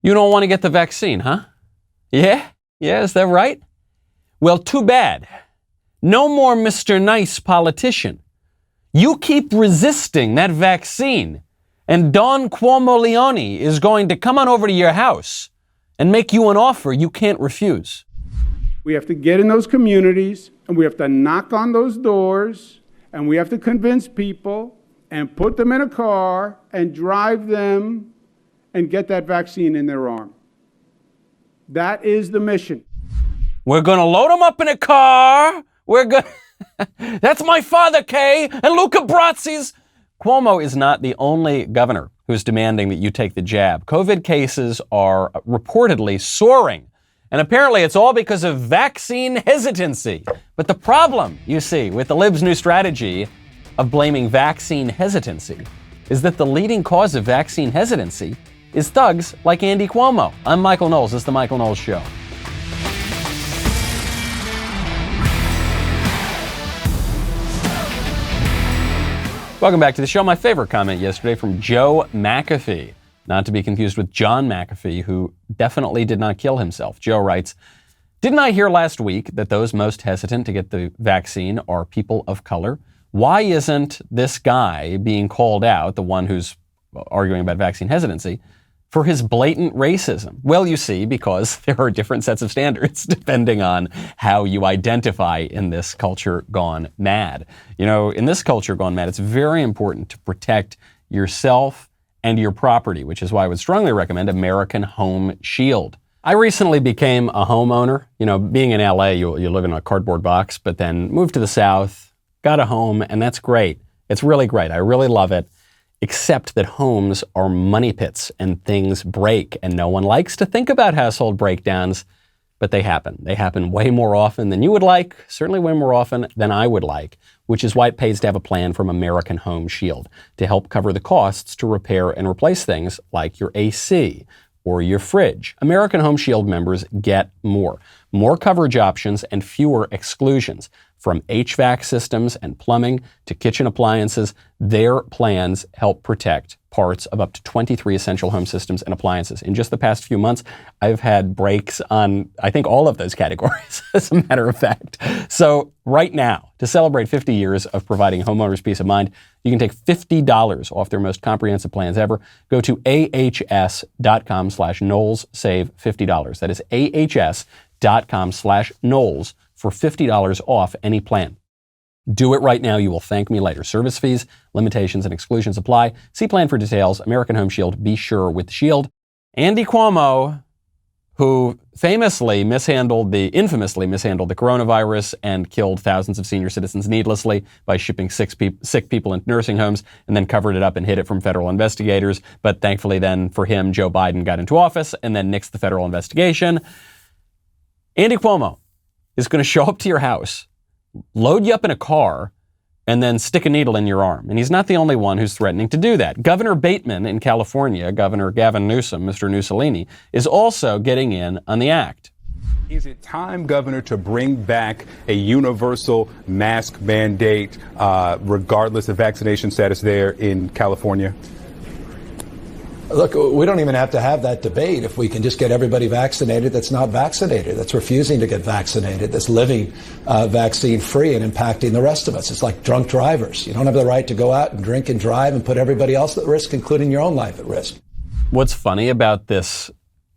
You don't want to get the vaccine, huh? Yeah? Yeah, is that right? Well, too bad. No more Mr. Nice politician. You keep resisting that vaccine, and Don Cuomo Leone is going to come on over to your house and make you an offer you can't refuse. We have to get in those communities, and we have to knock on those doors, and we have to convince people and put them in a car and drive them and get that vaccine in their arm. That is the mission. We're going to load them up in a car. That's my father, Kay, and Luca Brazzi's. Cuomo is not the only governor who's demanding that you take the jab. COVID cases are reportedly soaring. And apparently it's all because of vaccine hesitancy. But the problem, you see, with the Libs' new strategy of blaming vaccine hesitancy is that the leading cause of vaccine hesitancy is thugs like Andy Cuomo. I'm Michael Knowles. This is The Michael Knowles Show. Welcome back to the show. My favorite comment yesterday from Joe McAfee, not to be confused with John McAfee, who definitely did not kill himself. Joe writes, "Didn't I hear last week that those most hesitant to get the vaccine are people of color? Why isn't this guy being called out, the one who's arguing about vaccine hesitancy, for his blatant racism?" Well, you see, because there are different sets of standards depending on how you identify in this culture gone mad. You know, in this culture gone mad, it's very important to protect yourself and your property, which is why I would strongly recommend American Home Shield. I recently became a homeowner. You know, being in LA, you live in a cardboard box, but then moved to the South, got a home, and that's great. It's really great. I really love it. Except that homes are money pits and things break, and no one likes to think about household breakdowns, but they happen. They happen way more often than you would like, certainly way more often than I would like, which is why it pays to have a plan from American Home Shield to help cover the costs to repair and replace things like your AC or your fridge. American Home Shield members get more coverage options and fewer exclusions. From HVAC systems and plumbing to kitchen appliances, their plans help protect parts of up to 23 essential home systems and appliances. In just the past few months, I've had breaks on, I think, all of those categories, as a matter of fact. So right now, to celebrate 50 years of providing homeowners peace of mind, you can take $50 off their most comprehensive plans ever. Go to ahs.com/Knowles, save $50. That is ahs.com/Knowles for $50 off any plan. Do it right now. You will thank me later. Service fees, limitations, and exclusions apply. See plan for details. American Home Shield. Be sure with the Shield. Andy Cuomo, who infamously mishandled the coronavirus and killed thousands of senior citizens needlessly by shipping sick people into nursing homes and then covered it up and hid it from federal investigators. But thankfully then for him, Joe Biden got into office and then nixed the federal investigation. Andy Cuomo is going to show up to your house, load you up in a car, and then stick a needle in your arm. And he's not the only one who's threatening to do that. Governor Bateman in California, Governor Gavin Newsom, Mr. Mussolini, is also getting in on the act. Is it time, Governor, to bring back a universal mask mandate, regardless of vaccination status there in California? Look, we don't even have to have that debate if we can just get everybody vaccinated that's not vaccinated, that's refusing to get vaccinated, that's living vaccine-free and impacting the rest of us. It's like drunk drivers. You don't have the right to go out and drink and drive and put everybody else at risk, including your own life at risk. What's funny about this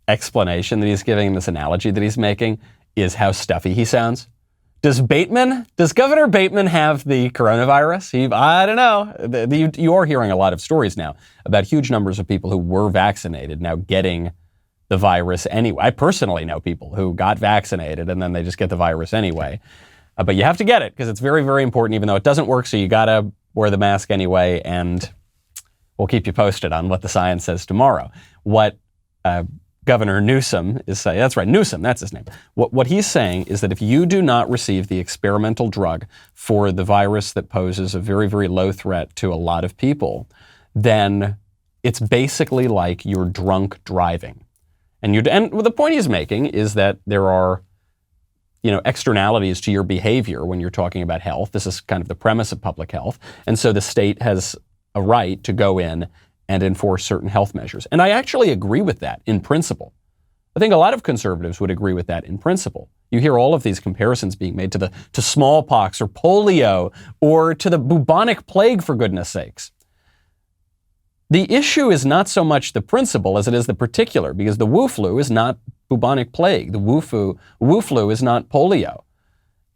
explanation that he's giving, this analogy that he's making, is how stuffy he sounds. Does Governor Bateman have the coronavirus? I don't know. You are hearing a lot of stories now about huge numbers of people who were vaccinated now getting the virus anyway. I personally know people who got vaccinated and then they just get the virus anyway. But you have to get it because it's very, very important, even though it doesn't work. So you got to wear the mask anyway. And we'll keep you posted on what the science says tomorrow. What Governor Newsom is saying, that's right, Newsom, that's his name. What he's saying is that if you do not receive the experimental drug for the virus that poses a very, very low threat to a lot of people, then it's basically like you're drunk driving. And the point he's making is that there are, externalities to your behavior when you're talking about health. This is kind of the premise of public health. And so the state has a right to go in and enforce certain health measures. And I actually agree with that in principle. I think a lot of conservatives would agree with that in principle. You hear all of these comparisons being made to smallpox or polio or to the bubonic plague, for goodness sakes. The issue is not so much the principle as it is the particular, because the Wu flu is not bubonic plague. The Wu flu is not polio.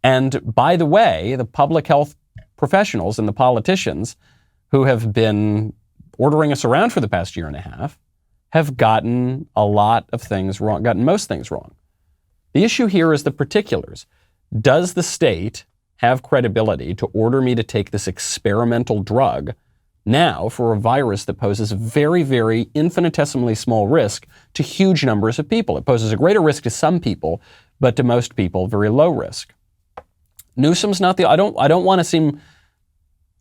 And by the way, the public health professionals and the politicians who have been ordering us around for the past year and a half have gotten a lot of things wrong, gotten most things wrong. The issue here is the particulars. Does the state have credibility to order me to take this experimental drug now for a virus that poses very, very infinitesimally small risk to huge numbers of people? It poses a greater risk to some people, but to most people, very low risk. Newsom's not I don't want to seem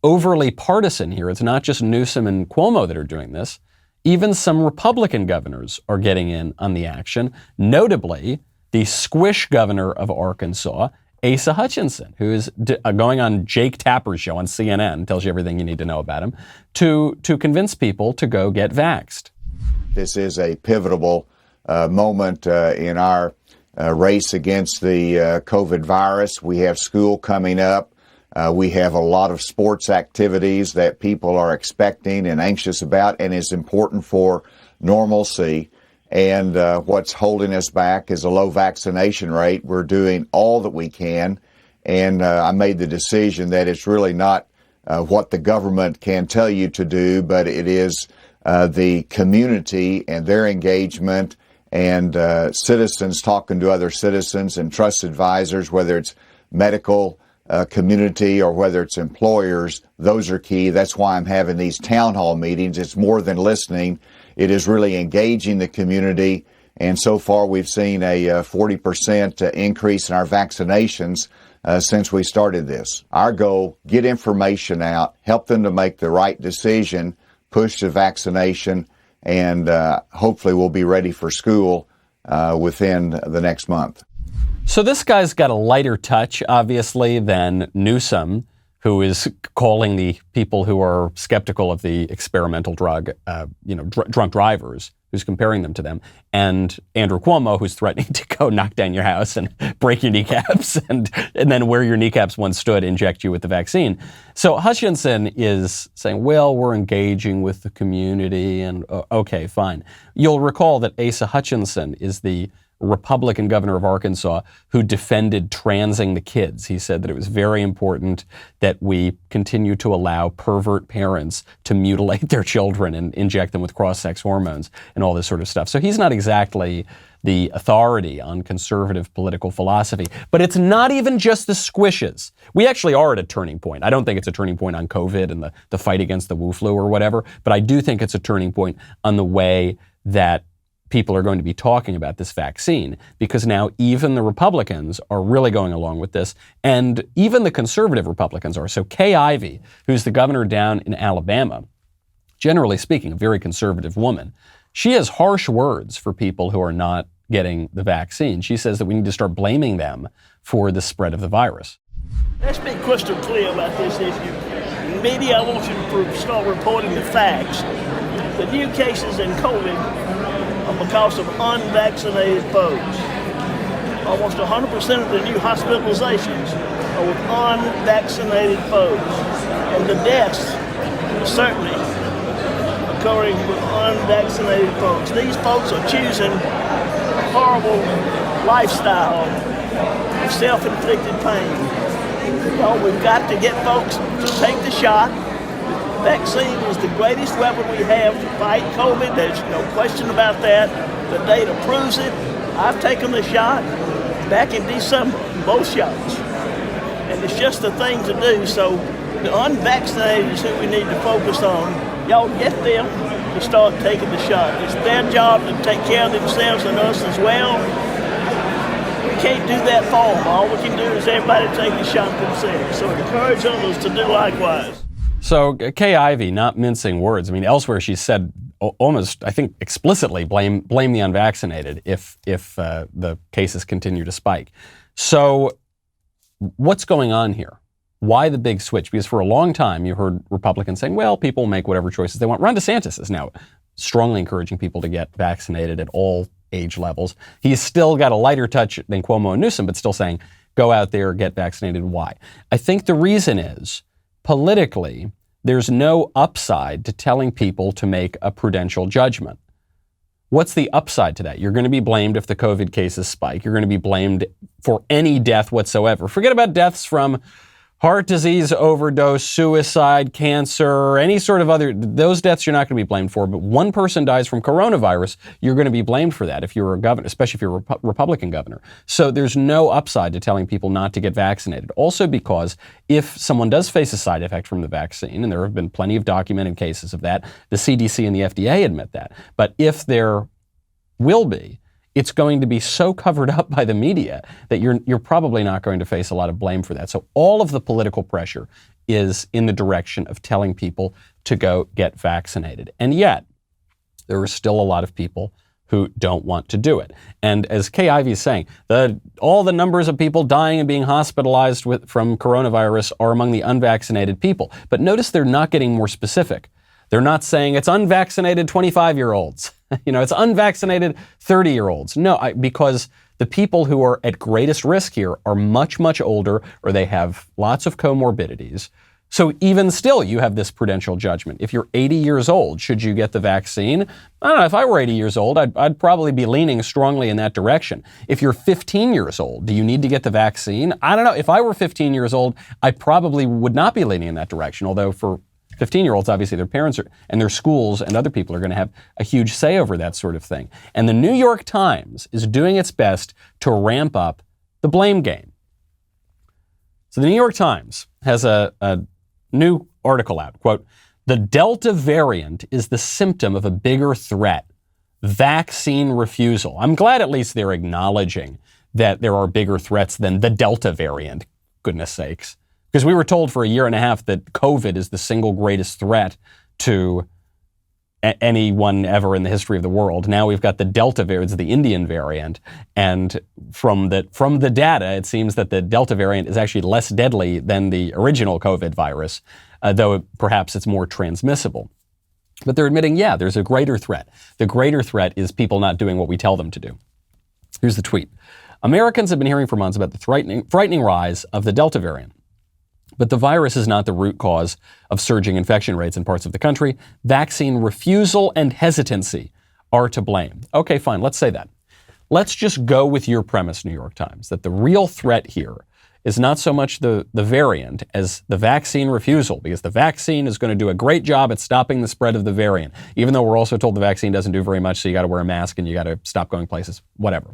overly partisan here. It's not just Newsom and Cuomo that are doing this. Even some Republican governors are getting in on the action, notably the squish governor of Arkansas, Asa Hutchinson, who is going on Jake Tapper's show on CNN, tells you everything you need to know about him, to convince people to go get vaxxed. This is a pivotal moment in our race against the COVID virus. We have school coming up. We have a lot of sports activities that people are expecting and anxious about, and is important for normalcy. And what's holding us back is a low vaccination rate. We're doing all that we can. And I made the decision that it's really not what the government can tell you to do, but it is the community and their engagement and citizens talking to other citizens and trust advisors, whether it's medical community or whether it's employers. Those are key. That's why I'm having these town hall meetings. It's more than listening. It is really engaging the community. And so far, we've seen a 40% increase in our vaccinations since we started this. Our goal, get information out, help them to make the right decision, push the vaccination, and hopefully we'll be ready for school within the next month. So this guy's got a lighter touch, obviously, than Newsom, who is calling the people who are skeptical of the experimental drug, drunk drivers, who's comparing them to them, and Andrew Cuomo, who's threatening to go knock down your house and break your kneecaps, and then where your kneecaps once stood, inject you with the vaccine. So Hutchinson is saying, well, we're engaging with the community, and okay, fine. You'll recall that Asa Hutchinson is the Republican governor of Arkansas who defended transing the kids. He said that it was very important that we continue to allow pervert parents to mutilate their children and inject them with cross-sex hormones and all this sort of stuff. So he's not exactly the authority on conservative political philosophy. But it's not even just the squishes. We actually are at a turning point. I don't think it's a turning point on COVID and the fight against the Wu flu or whatever, but I do think it's a turning point on the way that people are going to be talking about this vaccine, because now even the Republicans are really going along with this, and even the conservative Republicans are. So Kay Ivey, who's the governor down in Alabama, generally speaking, a very conservative woman, she has harsh words for people who are not getting the vaccine. She says that we need to start blaming them for the spread of the virus. Let's be crystal clear about this issue. Media, I want you to start reporting the facts. The new cases in COVID because of unvaccinated folks. Almost 100% of the new hospitalizations are with unvaccinated folks. And the deaths certainly occurring with unvaccinated folks. These folks are choosing a horrible lifestyle of self-inflicted pain. Well, we've got to get folks to take the shot. Vaccine is the greatest weapon we have to fight COVID. There's no question about that. The data proves it. I've taken the shot back in December, both shots. And it's just the thing to do. So the unvaccinated is who we need to focus on. Y'all get them to start taking the shot. It's their job to take care of themselves and us as well. We can't do that for them. All we can do is everybody take the shot themselves. So encourage others to do likewise. So Kay Ivey, not mincing words. I mean, elsewhere she said almost, I think, explicitly blame the unvaccinated if the cases continue to spike. So what's going on here? Why the big switch? Because for a long time, you heard Republicans saying, well, people make whatever choices they want. Ron DeSantis is now strongly encouraging people to get vaccinated at all age levels. He's still got a lighter touch than Cuomo and Newsom, but still saying, go out there, get vaccinated. Why? I think the reason is, politically, there's no upside to telling people to make a prudential judgment. What's the upside to that? You're going to be blamed if the COVID cases spike. You're going to be blamed for any death whatsoever. Forget about deaths from heart disease, overdose, suicide, cancer, any sort of other, those deaths you're not going to be blamed for. But one person dies from coronavirus, you're going to be blamed for that if you're a governor, especially if you're a Republican governor. So there's no upside to telling people not to get vaccinated. Also because if someone does face a side effect from the vaccine, and there have been plenty of documented cases of that, the CDC and the FDA admit that. But if there will be, it's going to be so covered up by the media that you're probably not going to face a lot of blame for that. So all of the political pressure is in the direction of telling people to go get vaccinated. And yet, there are still a lot of people who don't want to do it. And as Kay Ivey is saying, all the numbers of people dying and being hospitalized from coronavirus are among the unvaccinated people. But notice they're not getting more specific. They're not saying it's unvaccinated 25-year-olds. It's unvaccinated 30-year-olds. No, because the people who are at greatest risk here are much, much older, or they have lots of comorbidities. So even still, you have this prudential judgment. If you're 80 years old, should you get the vaccine? I don't know. If I were 80 years old, I'd probably be leaning strongly in that direction. If you're 15 years old, do you need to get the vaccine? I don't know. If I were 15 years old, I probably would not be leaning in that direction, although for 15-year-olds, obviously their parents and their schools and other people are going to have a huge say over that sort of thing. And the New York Times is doing its best to ramp up the blame game. So the New York Times has a new article out, quote, "The Delta variant is the symptom of a bigger threat, vaccine refusal." I'm glad at least they're acknowledging that there are bigger threats than the Delta variant, goodness sakes. Because we were told for a year and a half that COVID is the single greatest threat to anyone ever in the history of the world. Now we've got the Delta variant, the Indian variant, and from the data, it seems that the Delta variant is actually less deadly than the original COVID virus, though perhaps it's more transmissible. But they're admitting, yeah, there's a greater threat. The greater threat is people not doing what we tell them to do. Here's the tweet. "Americans have been hearing for months about the frightening rise of the Delta variant. But the virus is not the root cause of surging infection rates in parts of the country. Vaccine refusal and hesitancy are to blame." Okay, fine, let's say that. Let's just go with your premise, New York Times, that the real threat here is not so much the variant as the vaccine refusal, because the vaccine is going to do a great job at stopping the spread of the variant, even though we're also told the vaccine doesn't do very much, so you got to wear a mask and you got to stop going places, whatever.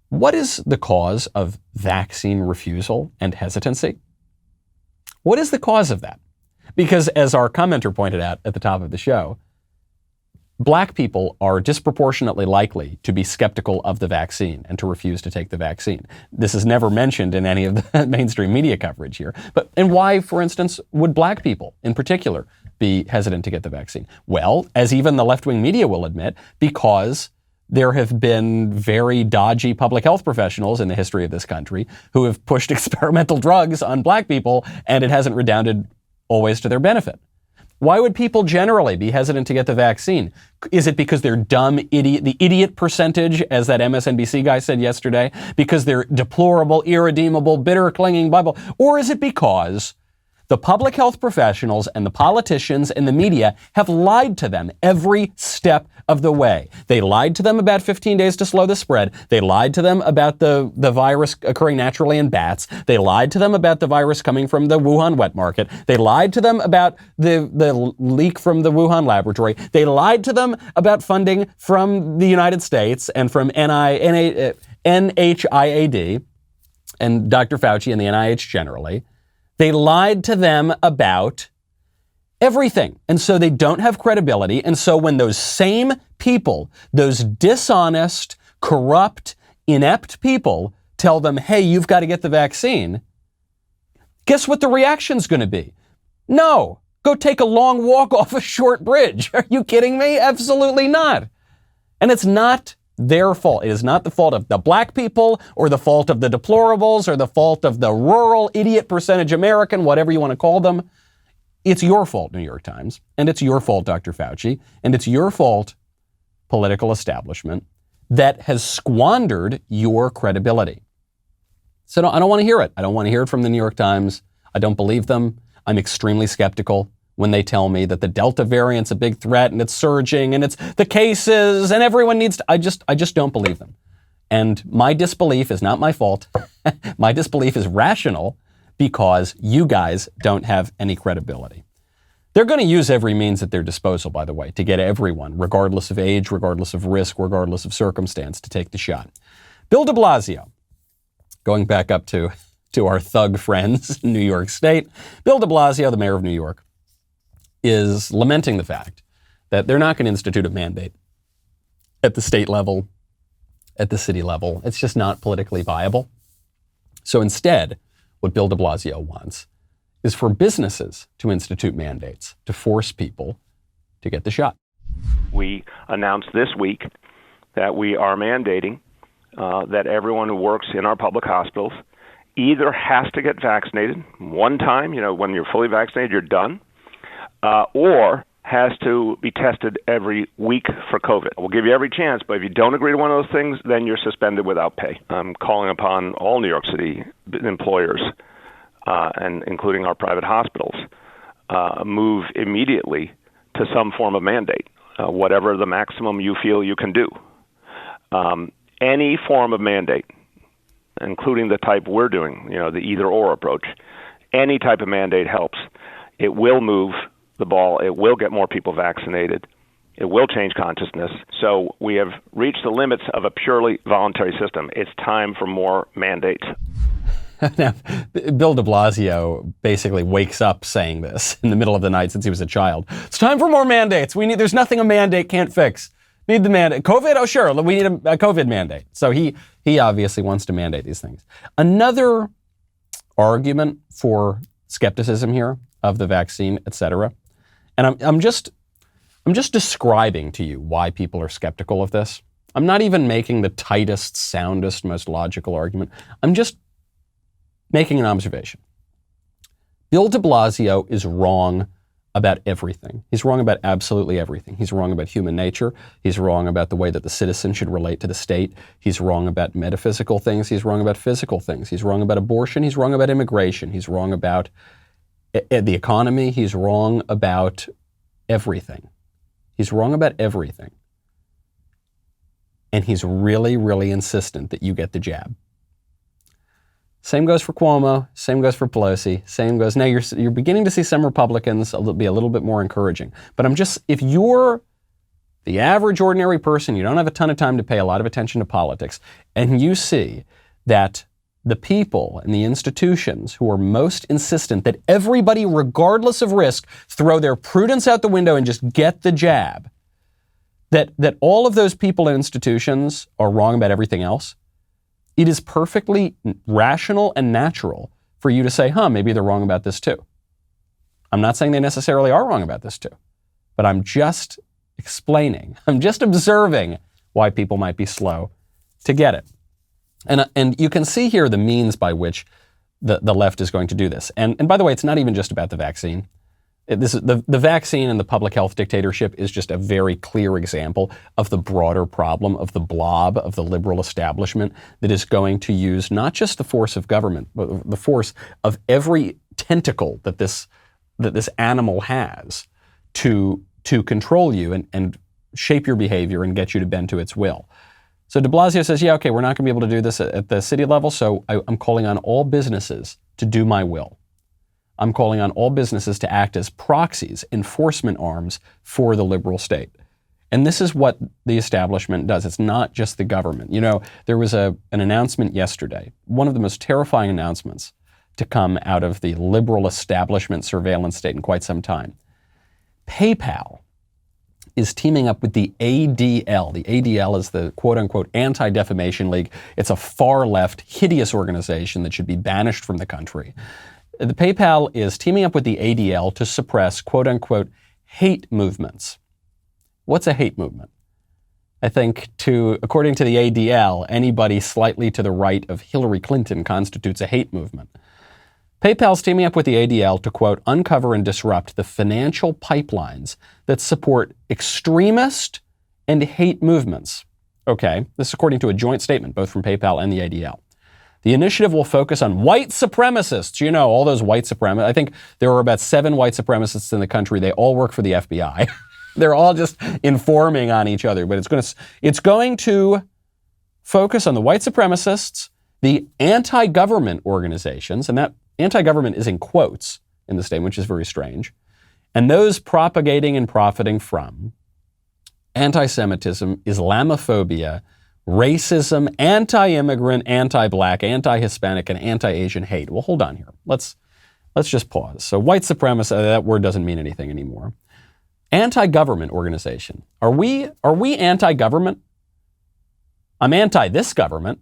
What is the cause of vaccine refusal and hesitancy? What is the cause of that? Because as our commenter pointed out at the top of the show, Black people are disproportionately likely to be skeptical of the vaccine and to refuse to take the vaccine. This is never mentioned in any of the mainstream media coverage here. And why, for instance, would Black people in particular be hesitant to get the vaccine? Well, as even the left-wing media will admit, because there have been very dodgy public health professionals in the history of this country who have pushed experimental drugs on Black people, and it hasn't redounded always to their benefit. Why would people generally be hesitant to get the vaccine? Is it because they're dumb, the idiot percentage, as that MSNBC guy said yesterday? Because they're deplorable, irredeemable, bitter, clinging Bible? Or is it because the public health professionals and the politicians and the media have lied to them every step of the way? They lied to them about 15 days to slow the spread. They lied to them about the virus occurring naturally in bats. They lied to them about the virus coming from the Wuhan wet market. They lied to them about the leak from the Wuhan laboratory. They lied to them about funding from the United States and from NIHIAD and Dr. Fauci and the NIH generally. They lied to them about everything. And so they don't have credibility. And so when those same people, those dishonest, corrupt, inept people tell them, hey, you've got to get the vaccine, guess what the reaction's going to be? No, go take a long walk off a short bridge. Are you kidding me? Absolutely not. And it's not their fault. It is not the fault of the black people or the fault of the deplorables or the fault of the rural idiot percentage American, whatever you want to call them. It's your fault, New York Times, and it's your fault, Dr. Fauci, and it's your fault, political establishment, that has squandered your credibility. So I don't want to hear it. I don't want to hear it from the New York Times. I don't believe them. I'm extremely skeptical when they tell me that the Delta variant's a big threat and it's surging and it's the cases and everyone needs to, I just don't believe them. And my disbelief is not my fault. My disbelief is rational because you guys don't have any credibility. They're going to use every means at their disposal, by the way, to get everyone, regardless of age, regardless of risk, regardless of circumstance, to take the shot. Bill de Blasio, going back up to our thug friends in New York State, Bill de Blasio, the mayor of New York, is lamenting the fact that they're not going to institute a mandate at the state level, at the city level. It's just not politically viable. So instead, what Bill de Blasio wants is for businesses to institute mandates to force people to get the shot. We announced this week that we are mandating that everyone who works in our public hospitals either has to get vaccinated one time, when you're fully vaccinated, you're done, or has to be tested every week for COVID. We'll give you every chance, but if you don't agree to one of those things, then you're suspended without pay. I'm calling upon all New York City employers, and including our private hospitals, move immediately to some form of mandate, whatever the maximum you feel you can do. Any form of mandate, including the type we're doing, the either-or approach, any type of mandate helps. It will move the ball. It will get more people vaccinated. It will change consciousness. So we have reached the limits of a purely voluntary system. It's time for more mandates. Now, Bill de Blasio basically wakes up saying this in the middle of the night since he was a child. It's time for more mandates. There's nothing a mandate can't fix. Need the mandate. COVID? Oh, sure. We need a COVID mandate. So he obviously wants to mandate these things. Another argument for skepticism here of the vaccine, et cetera. And I'm just describing to you why people are skeptical of this. I'm not even making the tightest, soundest, most logical argument. I'm just making an observation. Bill de Blasio is wrong about everything. He's wrong about absolutely everything. He's wrong about human nature. He's wrong about the way that the citizen should relate to the state. He's wrong about metaphysical things. He's wrong about physical things. He's wrong about abortion. He's wrong about immigration. He's wrong about the economy. He's wrong about everything. He's wrong about everything. And he's really, really insistent that you get the jab. Same goes for Cuomo. Same goes for Pelosi. Same goes. Now you're beginning to see some Republicans be a little bit more encouraging. But if you're the average ordinary person, you don't have a ton of time to pay a lot of attention to politics, and you see that the people and the institutions who are most insistent that everybody, regardless of risk, throw their prudence out the window and just get the jab, that all of those people and institutions are wrong about everything else, it is perfectly rational and natural for you to say, maybe they're wrong about this too. I'm not saying they necessarily are wrong about this too, but I'm just explaining, I'm just observing why people might be slow to get it. And you can see here the means by which the left is going to do this. And by the way, it's not even just about the vaccine. The vaccine and the public health dictatorship is just a very clear example of the broader problem of the blob of the liberal establishment that is going to use not just the force of government, but the force of every tentacle that this animal has to control you and shape your behavior and get you to bend to its will. So de Blasio says, yeah, okay, we're not going to be able to do this at the city level, so I'm calling on all businesses to do my will. I'm calling on all businesses to act as proxies, enforcement arms for the liberal state. And this is what the establishment does. It's not just the government. There was an announcement yesterday, one of the most terrifying announcements to come out of the liberal establishment surveillance state in quite some time. PayPal is teaming up with the ADL. The ADL is the quote-unquote Anti-Defamation League. It's a far-left, hideous organization that should be banished from the country. The PayPal is teaming up with the ADL to suppress, quote-unquote, hate movements. What's a hate movement? I think according to the ADL, anybody slightly to the right of Hillary Clinton constitutes a hate movement. PayPal's teaming up with the ADL to, quote, uncover and disrupt the financial pipelines that support extremist and hate movements. Okay, this is according to a joint statement, both from PayPal and the ADL. The initiative will focus on white supremacists. You know, all those white supremacists. I think there are about 7 white supremacists in the country. They all work for the FBI. They're all just informing on each other. But it's going to focus on the white supremacists, the anti-government organizations, and that anti-government is in quotes in the statement, which is very strange, and those propagating and profiting from anti-Semitism, Islamophobia, racism, anti-immigrant, anti-black, anti-Hispanic, and anti-Asian hate. Well, hold on here. Let's just pause. So white supremacy, that word doesn't mean anything anymore. Anti-government organization. Are we anti-government? I'm anti this government.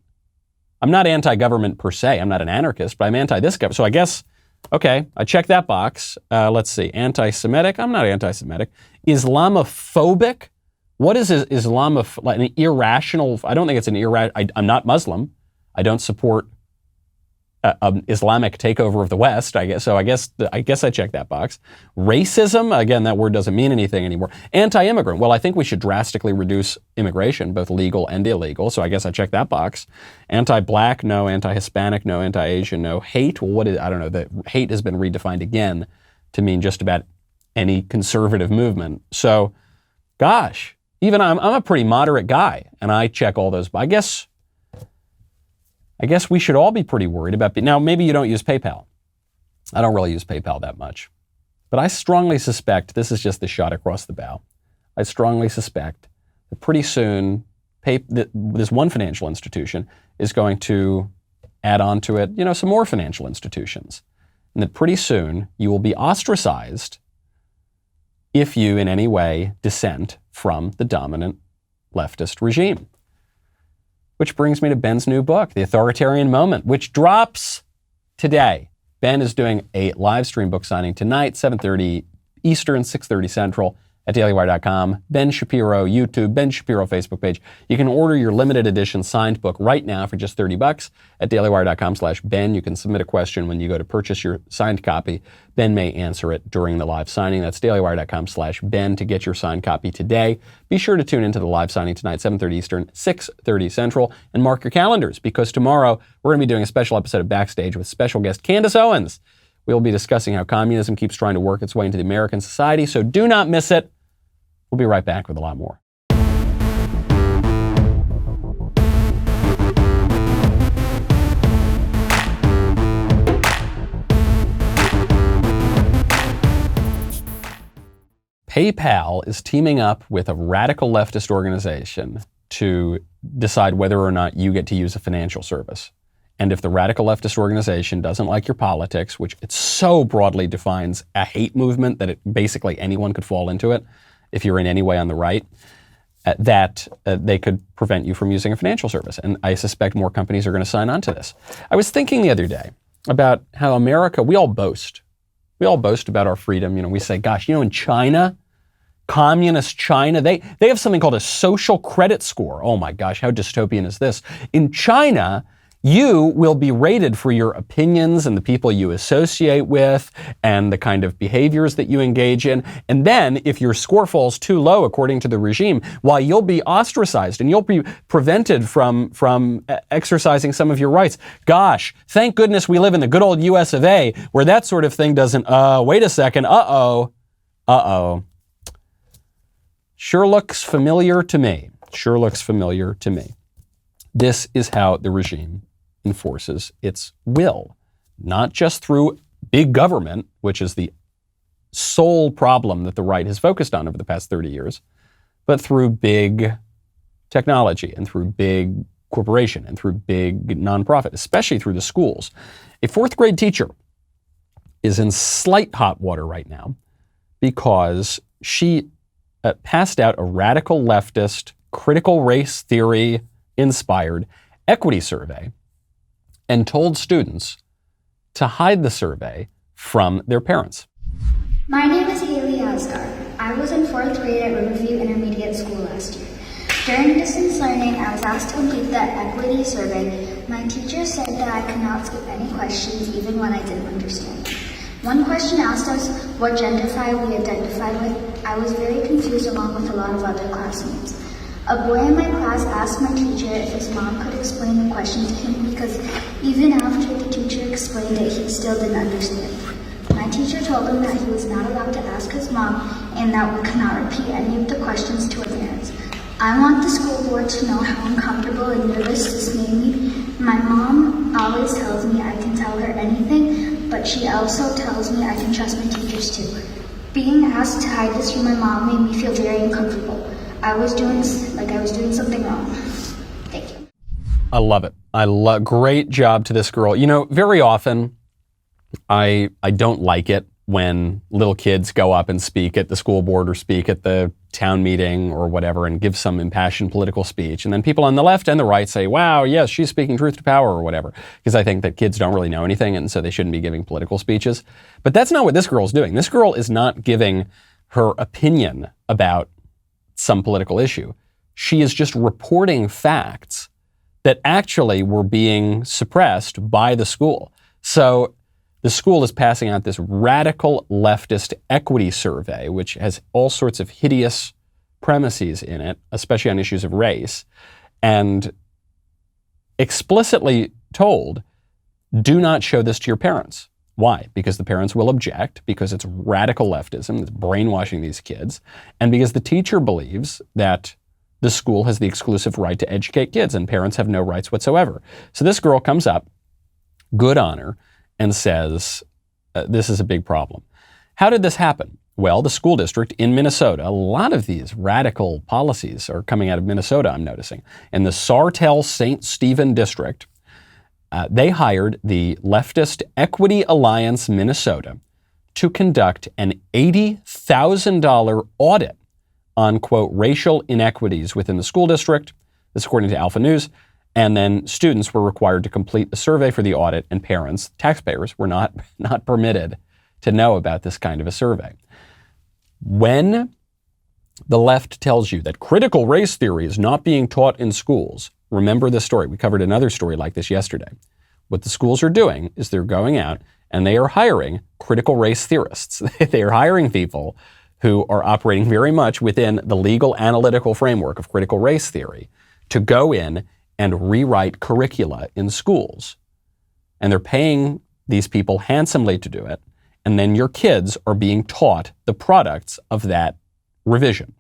I'm not anti-government per se. I'm not an anarchist, but I'm anti this government. So I guess, okay, I check that box. Let's see. Anti-Semitic. I'm not anti-Semitic. Islamophobic. What is like an irrational? I don't think it's an irrational. I'm not Muslim. I don't support an Islamic takeover of the West. I guess I check that box. Racism. Again, that word doesn't mean anything anymore. Anti-immigrant. Well, I think we should drastically reduce immigration, both legal and illegal. So I guess I check that box. Anti-black. No. Anti-Hispanic. No. Anti-Asian. No. Hate. Well, what is? I don't know. The hate has been redefined again to mean just about any conservative movement. So, gosh. Even I'm a pretty moderate guy, and I check all those. I guess we should all be pretty worried about. Now, maybe you don't use PayPal. I don't really use PayPal that much. But I strongly suspect, this is just the shot across the bow, I strongly suspect that pretty soon this one financial institution is going to add on to it, some more financial institutions. And that pretty soon you will be ostracized if you in any way dissent from the dominant leftist regime. Which brings me to Ben's new book, The Authoritarian Moment, which drops today. Ben is doing a live stream book signing tonight, 7:30 Eastern, 6:30 Central at dailywire.com. Ben Shapiro YouTube, Ben Shapiro Facebook page. You can order your limited edition signed book right now for just $30 at dailywire.com/Ben. You can submit a question when you go to purchase your signed copy. Ben may answer it during the live signing. That's dailywire.com/Ben to get your signed copy today. Be sure to tune into the live signing tonight, 7:30 Eastern, 6:30 Central, and mark your calendars because tomorrow we're going to be doing a special episode of Backstage with special guest Candace Owens. We'll be discussing how communism keeps trying to work its way into the American society, so do not miss it. We'll be right back with a lot more. PayPal is teaming up with a radical leftist organization to decide whether or not you get to use a financial service. And if the radical leftist organization doesn't like your politics, which it so broadly defines a hate movement that basically anyone could fall into it, if you're in any way on the right, that they could prevent you from using a financial service. And I suspect more companies are going to sign on to this. I was thinking the other day about how America, we all boast about our freedom. We say, gosh, in China, communist China, they have something called a social credit score. Oh my gosh, how dystopian is this? In China, you will be rated for your opinions and the people you associate with and the kind of behaviors that you engage in. And then if your score falls too low, according to the regime, while you'll be ostracized and you'll be prevented from exercising some of your rights. Gosh, thank goodness we live in the good old US of A where that sort of thing doesn't, wait a second, Sure looks familiar to me. This is how the regime enforces its will, not just through big government, which is the sole problem that the right has focused on over the past 30 years, but through big technology and through big corporation and through big nonprofit, especially through the schools. A fourth grade teacher is in slight hot water right now because she passed out a radical leftist, critical race theory inspired equity survey and told students to hide the survey from their parents. My name is Haley Asgar. I was in 4th grade at Riverview Intermediate School last year. During distance learning, I was asked to complete the equity survey. My teacher said that I could not skip any questions even when I didn't understand. One question asked us what gender file we identified with. I was very confused along with a lot of other classmates. A boy in my class asked my teacher if his mom could explain the question to him because even after the teacher explained it, he still didn't understand. My teacher told him that he was not allowed to ask his mom and that we could not repeat any of the questions to our parents. I want the school board to know how uncomfortable and nervous this made me. My mom always tells me I can tell her anything, but she also tells me I can trust my teachers too. Being asked to hide this from my mom made me feel very uncomfortable. I was doing something wrong. Thank you. I love it. Great job to this girl. You know, very often I don't like it when little kids go up and speak at the school board or speak at the town meeting or whatever and give some impassioned political speech. And then people on the left and the right say, wow, yes, she's speaking truth to power or whatever. Because I think that kids don't really know anything and so they shouldn't be giving political speeches. But that's not what this girl's doing. This girl is not giving her opinion about some political issue. She is just reporting facts that actually were being suppressed by the school. So the school is passing out this radical leftist equity survey, which has all sorts of hideous premises in it, especially on issues of race, and explicitly told, do not show this to your parents. Why? Because the parents will object, because it's radical leftism that's brainwashing these kids, and because the teacher believes that the school has the exclusive right to educate kids and parents have no rights whatsoever. So this girl comes up, good on her, and says, this is a big problem. How did this happen? Well, the school district in Minnesota, a lot of these radical policies are coming out of Minnesota, I'm noticing. In the Sartell-St. Stephen district, they hired the leftist Equity Alliance Minnesota to conduct an $80,000 audit on, quote, racial inequities within the school district. This according to Alpha News. And then students were required to complete a survey for the audit, and parents, taxpayers, were not permitted to know about this kind of a survey. When the left tells you that critical race theory is not being taught in schools, remember this story. We covered another story like this yesterday. What the schools are doing is they're going out and they are hiring critical race theorists. They are hiring people who are operating very much within the legal analytical framework of critical race theory to go in and rewrite curricula in schools. And they're paying these people handsomely to do it. And then your kids are being taught the products of that revision.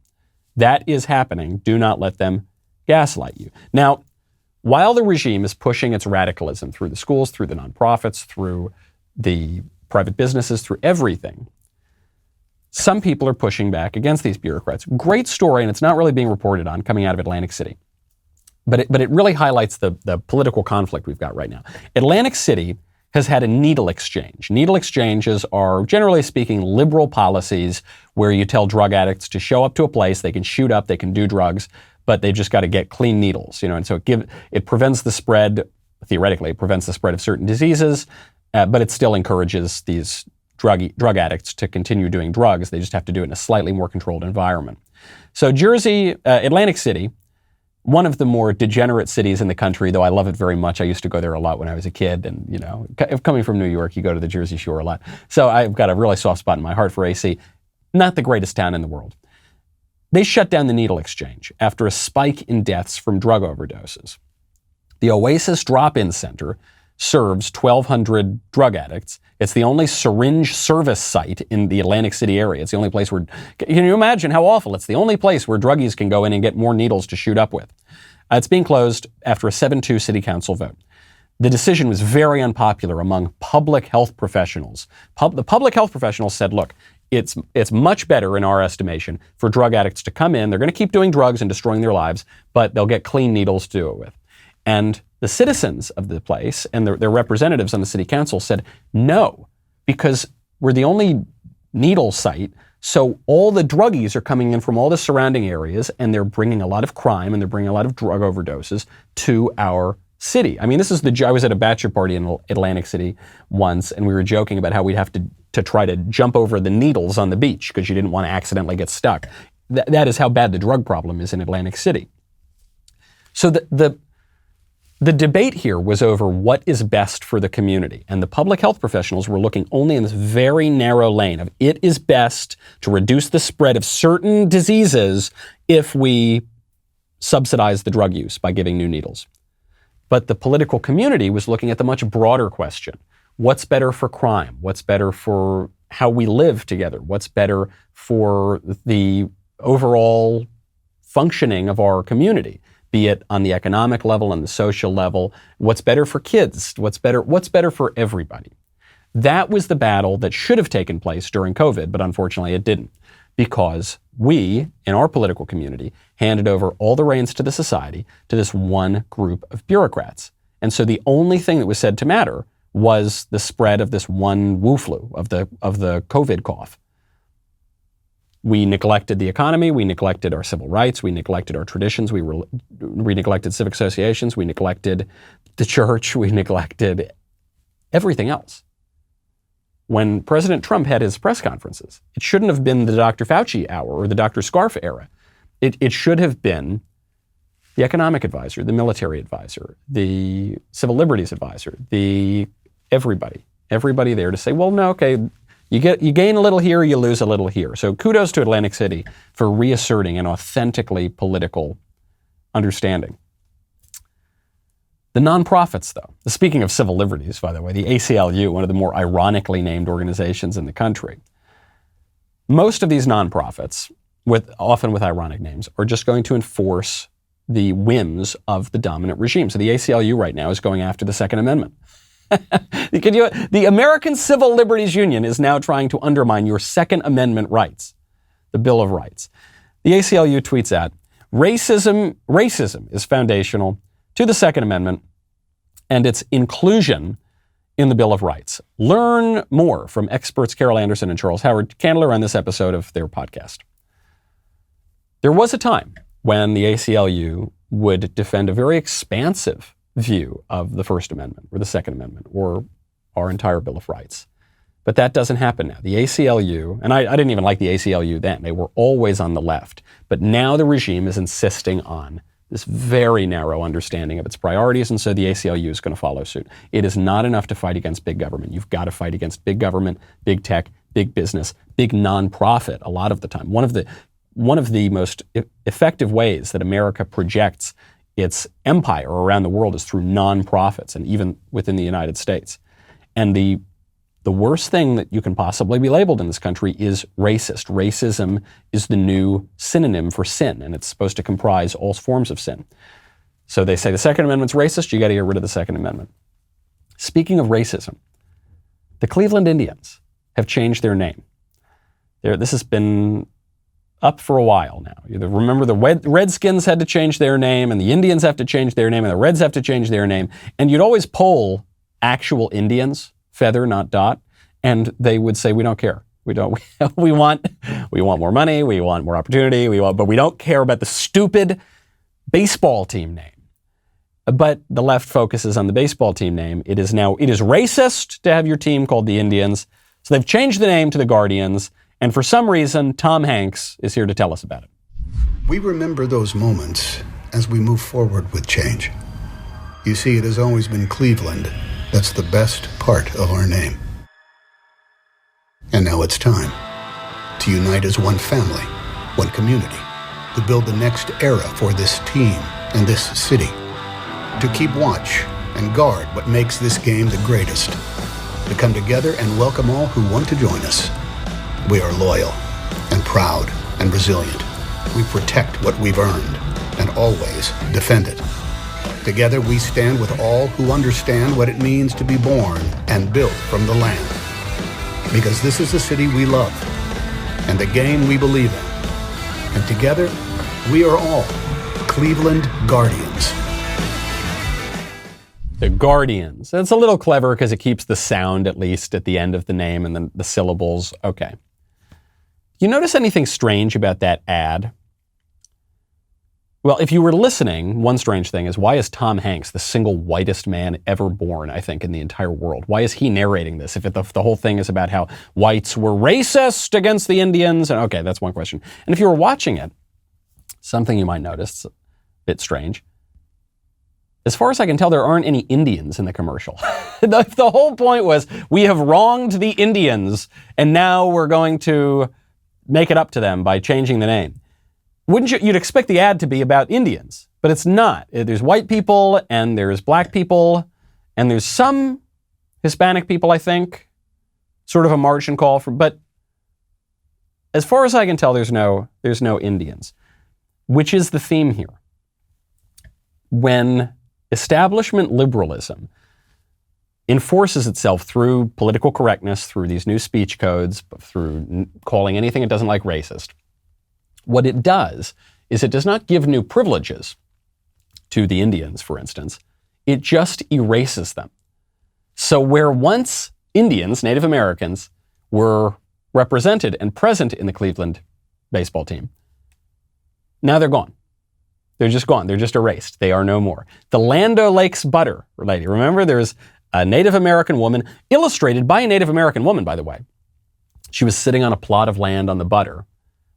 That is happening. Do not let them gaslight you. Now, while the regime is pushing its radicalism through the schools, through the nonprofits, through the private businesses, through everything, some people are pushing back against these bureaucrats. Great story, and it's not really being reported on, coming out of Atlantic City. But it really highlights the political conflict we've got right now. Atlantic City has had a needle exchange. Needle exchanges are, generally speaking, liberal policies where you tell drug addicts to show up to a place, they can shoot up, they can do drugs, but they've just got to get clean needles, and so it prevents the spread, theoretically, it prevents the spread of certain diseases, but it still encourages these drug addicts to continue doing drugs. They just have to do it in a slightly more controlled environment. So Atlantic City, one of the more degenerate cities in the country, though I love it very much. I used to go there a lot when I was a kid, and coming from New York, you go to the Jersey Shore a lot. So I've got a really soft spot in my heart for AC. Not the greatest town in the world. They shut down the needle exchange after a spike in deaths from drug overdoses. The Oasis Drop-In Center serves 1,200 drug addicts. It's the only syringe service site in the Atlantic City area. It's the only place where, can you imagine how awful? It's the only place where druggies can go in and get more needles to shoot up with. It's being closed after a 7-2 city council vote. The decision was very unpopular among public health professionals. The public health professionals said, look, it's much better in our estimation for drug addicts to come in. They're going to keep doing drugs and destroying their lives, but they'll get clean needles to do it with. And the citizens of the place and their representatives on the city council said no, because we're the only needle site. So all the druggies are coming in from all the surrounding areas, and they're bringing a lot of crime and they're bringing a lot of drug overdoses to our city. I mean, I was at a bachelor party in Atlantic City once, and we were joking about how we'd have to try to jump over the needles on the beach because you didn't want to accidentally get stuck. That is how bad the drug problem is in Atlantic City. So the debate here was over what is best for the community. And the public health professionals were looking only in this very narrow lane of it is best to reduce the spread of certain diseases if we subsidize the drug use by giving new needles. But the political community was looking at the much broader question. What's better for crime? What's better for how we live together? What's better for the overall functioning of our community, be it on the economic level and the social level? What's better for kids? What's better for everybody? That was the battle that should have taken place during COVID, but unfortunately it didn't, because we, in our political community, handed over all the reins to the society to this one group of bureaucrats. And so the only thing that was said to matter was the spread of this one Wu flu, of the COVID cough. We neglected the economy, we neglected our civil rights, we neglected our traditions, we neglected civic associations, we neglected the church, we neglected everything else. When President Trump had his press conferences, it shouldn't have been the Dr. Fauci hour or the Dr. Scarf era. It should have been the economic advisor, the military advisor, the civil liberties advisor, everybody there to say, well, no, okay, you gain a little here, you lose a little here. So kudos to Atlantic City for reasserting an authentically political understanding. The nonprofits, though, speaking of civil liberties, by the way, the ACLU, one of the more ironically named organizations in the country, most of these nonprofits, often with ironic names, are just going to enforce the whims of the dominant regime. So the ACLU right now is going after the Second Amendment. The American Civil Liberties Union is now trying to undermine your Second Amendment rights, the Bill of Rights. The ACLU tweets out, racism is foundational to the Second Amendment and its inclusion in the Bill of Rights. Learn more from experts Carol Anderson and Charles Howard Candler on this episode of their podcast. There was a time when the ACLU would defend a very expansive view of the First Amendment or the Second Amendment or our entire Bill of Rights. But that doesn't happen now. The ACLU, and I didn't even like the ACLU then, they were always on the left. But now the regime is insisting on this very narrow understanding of its priorities, and so the ACLU is going to follow suit. It is not enough to fight against big government. You've got to fight against big government, big tech, big business, big nonprofit a lot of the time. One of the most effective ways that America projects its empire around the world is through nonprofits, and even within the United States. And the worst thing that you can possibly be labeled in this country is racist. Racism is the new synonym for sin, and it's supposed to comprise all forms of sin. So they say the Second Amendment's racist, you got to get rid of the Second Amendment. Speaking of racism, the Cleveland Indians have changed their name. This has been up for a while now. Remember, the Redskins had to change their name, and the Indians have to change their name, and the Reds have to change their name. And you'd always poll actual Indians, feather, not dot, and they would say, we don't care. We want more money, we want more opportunity, but we don't care about the stupid baseball team name. But the left focuses on the baseball team name. It is racist to have your team called the Indians. So they've changed the name to the Guardians. And for some reason, Tom Hanks is here to tell us about it. We remember those moments as we move forward with change. You see, it has always been Cleveland that's the best part of our name. And now it's time to unite as one family, one community, to build the next era for this team and this city, to keep watch and guard what makes this game the greatest, to come together and welcome all who want to join us. We are loyal and proud and resilient. We protect what we've earned and always defend it. Together we stand with all who understand what it means to be born and built from the land. Because this is the city we love and the game we believe in. And together we are all Cleveland Guardians. The Guardians. It's a little clever because it keeps the sound at least at the end of the name and then the syllables. Okay. You notice anything strange about that ad? Well, if you were listening, one strange thing is, why is Tom Hanks the single whitest man ever born, I think, in the entire world? Why is he narrating this if the whole thing is about how whites were racist against the Indians? And okay, that's one question. And if you were watching it, something you might notice, a bit strange, as far as I can tell, there aren't any Indians in the commercial. The whole point was, we have wronged the Indians, and now we're going to make it up to them by changing the name. You'd expect the ad to be about Indians, but it's not. There's white people, and there's black people, and there's some Hispanic people, I think. Sort of a margin call for, but as far as I can tell, there's no Indians, which is the theme here. When establishment liberalism enforces itself through political correctness, through these new speech codes, through calling anything it doesn't like racist, what it does is it does not give new privileges to the Indians, for instance. It just erases them. So where once Indians, Native Americans, were represented and present in the Cleveland baseball team, now they're gone. They're just gone. They're just erased. They are no more. The Land O'Lakes butter lady. Remember, there's a Native American woman, illustrated by a Native American woman, by the way. She was sitting on a plot of land on the butter.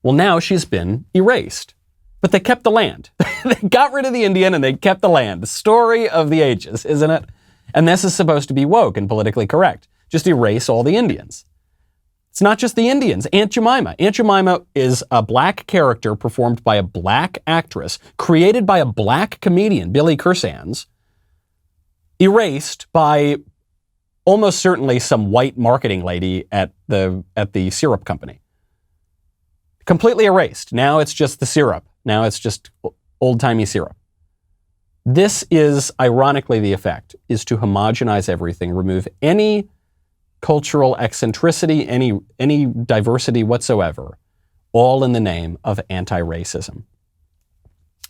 Well, now she's been erased. But they kept the land. They got rid of the Indian and they kept the land. The story of the ages, isn't it? And this is supposed to be woke and politically correct. Just erase all the Indians. It's not just the Indians. Aunt Jemima. Aunt Jemima is a black character performed by a black actress, created by a black comedian, Billy Kersans, erased by almost certainly some white marketing lady at the syrup company. Completely erased. Now it's just the syrup. Now it's just old-timey syrup. This is, ironically, the effect, is to homogenize everything, remove any cultural eccentricity, any diversity whatsoever, all in the name of anti-racism.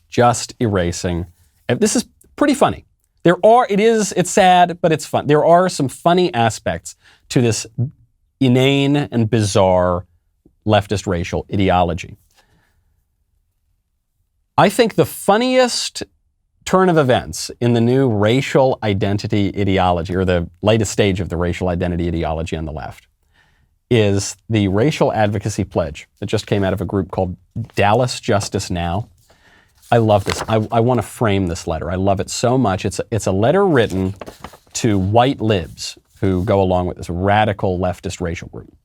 Just erasing. This is pretty funny. It's sad, but it's fun. There are some funny aspects to this inane and bizarre leftist racial ideology. I think the funniest turn of events in the new racial identity ideology, or the latest stage of the racial identity ideology on the left, is the racial advocacy pledge that just came out of a group called Dallas Justice Now. I love this. I want to frame this letter. I love it so much. It's a letter written to white libs who go along with this radical leftist racial group.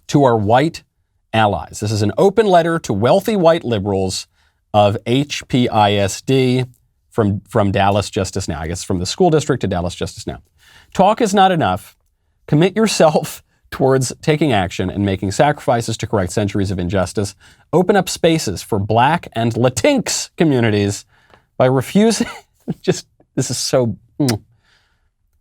To our white allies. This is an open letter to wealthy white liberals of HPISD from Dallas Justice Now. I guess from the school district to Dallas Justice Now. Talk is not enough. Commit yourself towards taking action and making sacrifices to correct centuries of injustice. Open up spaces for Black and Latinx communities by refusing,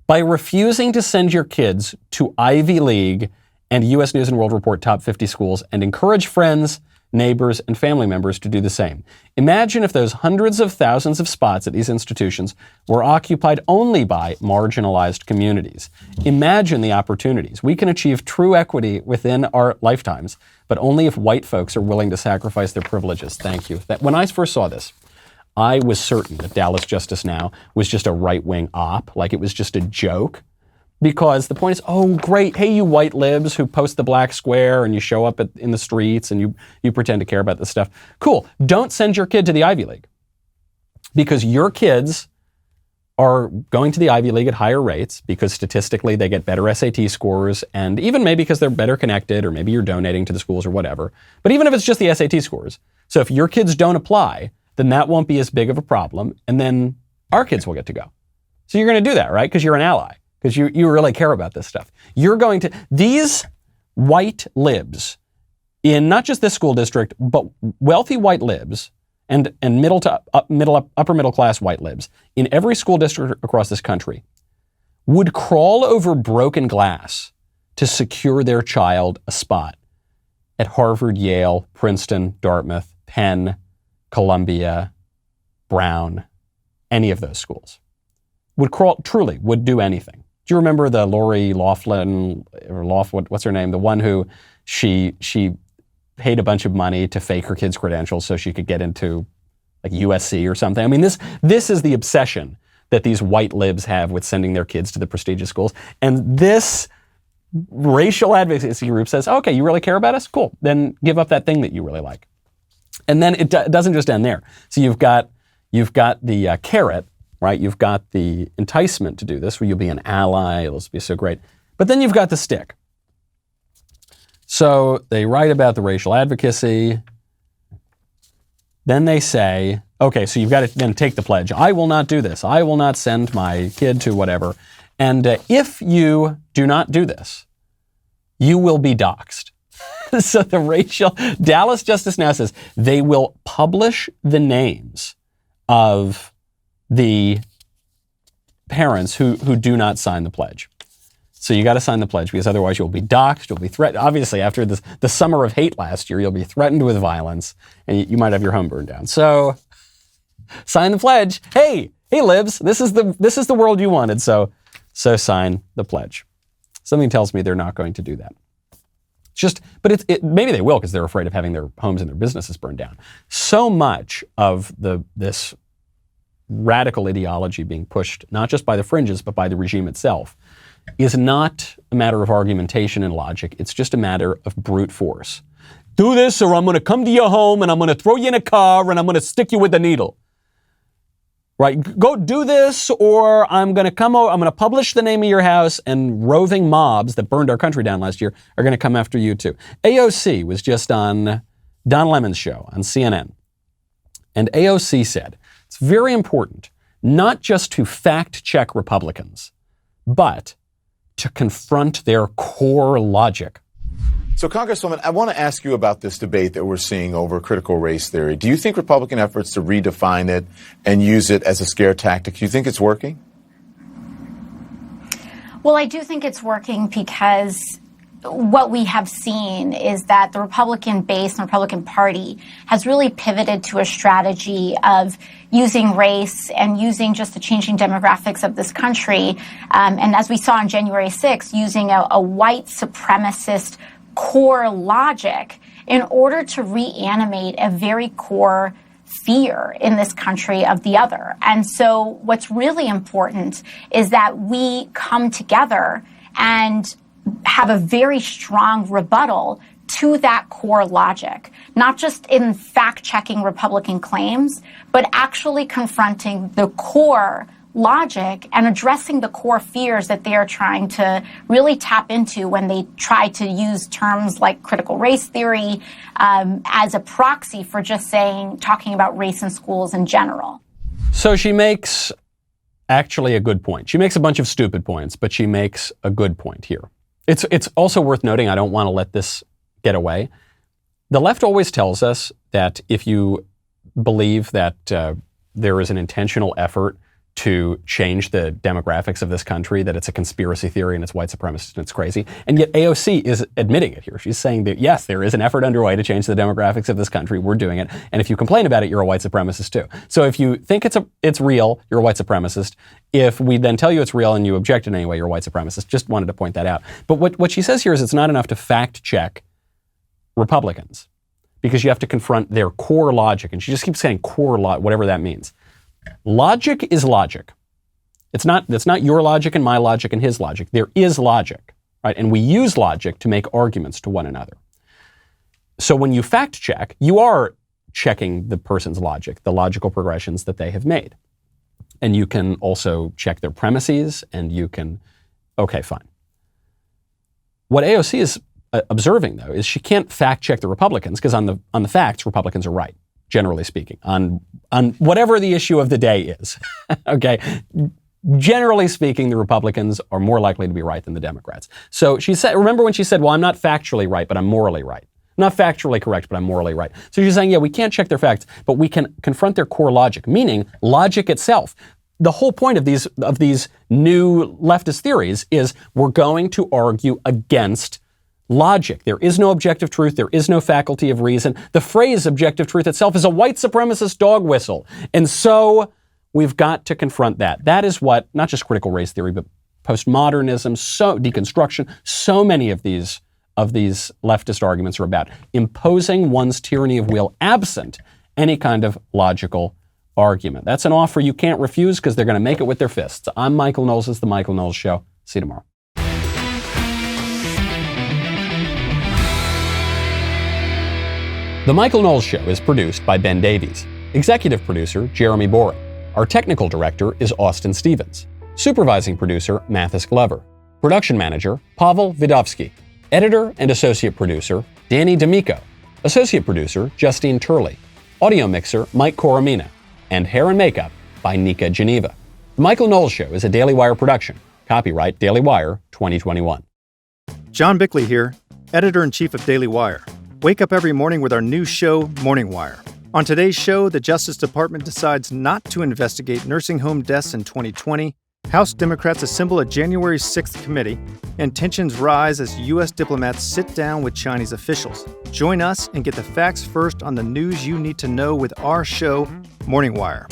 by refusing to send your kids to Ivy League and U.S. News & World Report top 50 schools, and encourage friends, neighbors, and family members to do the same. Imagine if those hundreds of thousands of spots at these institutions were occupied only by marginalized communities. Imagine the opportunities. We can achieve true equity within our lifetimes, but only if white folks are willing to sacrifice their privileges. Thank you. When I first saw this, I was certain that Dallas Justice Now was just a right-wing op, like it was just a joke. Because the point is, oh, great, hey, you white libs who post the black square and you show up in the streets and you pretend to care about this stuff. Cool. Don't send your kid to the Ivy League. Because your kids are going to the Ivy League at higher rates because statistically they get better SAT scores, and even maybe because they're better connected, or maybe you're donating to the schools or whatever. But even if it's just the SAT scores, so if your kids don't apply, then that won't be as big of a problem, and then our kids will get to go. So you're going to do that, right? Because you're an ally. Because you really care about this stuff. These white libs in not just this school district, but wealthy white libs and upper middle class white libs in every school district across this country would crawl over broken glass to secure their child a spot at Harvard, Yale, Princeton, Dartmouth, Penn, Columbia, Brown, any of those schools. Would do anything. Do you remember the Lori Loughlin, what's her name? The one who she paid a bunch of money to fake her kids' credentials so she could get into like USC or something. I mean, this is the obsession that these white libs have with sending their kids to the prestigious schools. And this racial advocacy group says, okay, you really care about us? Cool. Then give up that thing that you really like. And then it doesn't just end there. So you've got the carrot, right? You've got the enticement to do this, where you'll be an ally, it'll be so great. But then you've got the stick. So they write about the racial advocacy. Then they say, okay, so you've got to then take the pledge. I will not do this. I will not send my kid to whatever. And if you do not do this, you will be doxxed. So the Dallas Justice Now says they will publish the names of the parents who do not sign the pledge. So you got to sign the pledge, because otherwise you'll be doxxed, you'll be threatened. Obviously, after the summer of hate last year, you'll be threatened with violence, and you might have your home burned down. So sign the pledge. Hey, libs, this is the world you wanted. So sign the pledge. Something tells me they're not going to do that. But maybe they will, because they're afraid of having their homes and their businesses burned down. So much of this radical ideology being pushed, not just by the fringes, but by the regime itself, is not a matter of argumentation and logic. It's just a matter of brute force. Do this, or I'm going to come to your home and I'm going to throw you in a car and I'm going to stick you with a needle. Right? Go do this, or I'm going to come over, I'm going to publish the name of your house, and roving mobs that burned our country down last year are going to come after you too. AOC was just on Don Lemon's show on CNN. And AOC said, it's very important not just to fact check Republicans, but to confront their core logic. So, Congresswoman, I want to ask you about this debate that we're seeing over critical race theory. Do you think Republican efforts to redefine it and use it as a scare tactic, do you think it's working? Well, I do think it's working, because what we have seen is that the Republican base and the Republican Party has really pivoted to a strategy of using race and using just the changing demographics of this country. And as we saw on January 6th, using a white supremacist core logic in order to reanimate a very core fear in this country of the other. And so what's really important is that we come together and have a very strong rebuttal to that core logic, not just in fact-checking Republican claims, but actually confronting the core logic and addressing the core fears that they are trying to really tap into when they try to use terms like critical race theory as a proxy for just talking about race in schools in general. So she makes actually a good point. She makes a bunch of stupid points, but she makes a good point here. It's also worth noting, I don't want to let this get away. The left always tells us that if you believe that there is an intentional effort to change the demographics of this country, that it's a conspiracy theory and it's white supremacist and it's crazy. And yet AOC is admitting it here. She's saying that, yes, there is an effort underway to change the demographics of this country. We're doing it. And if you complain about it, you're a white supremacist too. So if you think it's real, you're a white supremacist. If we then tell you it's real and you object in any way, you're a white supremacist. Just wanted to point that out. But what she says here is it's not enough to fact check Republicans, because you have to confront their core logic. And she just keeps saying core logic, whatever that means. Logic is logic. It's not your logic and my logic and his logic. There is logic, right? And we use logic to make arguments to one another. So when you fact check, you are checking the person's logic, the logical progressions that they have made. And you can also check their premises, and you can, okay, fine. What AOC is observing, though, is she can't fact check the Republicans, because on the facts, Republicans are right, generally speaking, on whatever the issue of the day is. Okay? Generally speaking, the Republicans are more likely to be right than the Democrats. So she said, remember when she said, well, I'm not factually right, but I'm morally right. I'm not factually correct, but I'm morally right. So she's saying, yeah, we can't check their facts, but we can confront their core logic, meaning logic itself. The whole point of these new leftist theories is we're going to argue against logic. There is no objective truth. There is no faculty of reason. The phrase objective truth itself is a white supremacist dog whistle. And so we've got to confront that. That is what, not just critical race theory, but postmodernism, deconstruction, so many of these leftist arguments are about. Imposing one's tyranny of will absent any kind of logical argument. That's an offer you can't refuse, because they're going to make it with their fists. I'm Michael Knowles. This is The Michael Knowles Show. See you tomorrow. The Michael Knowles Show is produced by Ben Davies. Executive producer, Jeremy Boring. Our technical director is Austin Stevens. Supervising producer, Mathis Glover. Production manager, Pavel Vidovsky. Editor and associate producer, Danny D'Amico. Associate producer, Justine Turley. Audio mixer, Mike Coromina. And hair and makeup by Nika Geneva. The Michael Knowles Show is a Daily Wire production. Copyright Daily Wire 2021. John Bickley here, editor-in-chief of Daily Wire. Wake up every morning with our new show, Morning Wire. On today's show, the Justice Department decides not to investigate nursing home deaths in 2020, House Democrats assemble a January 6th committee, and tensions rise as U.S. diplomats sit down with Chinese officials. Join us and get the facts first on the news you need to know with our show, Morning Wire.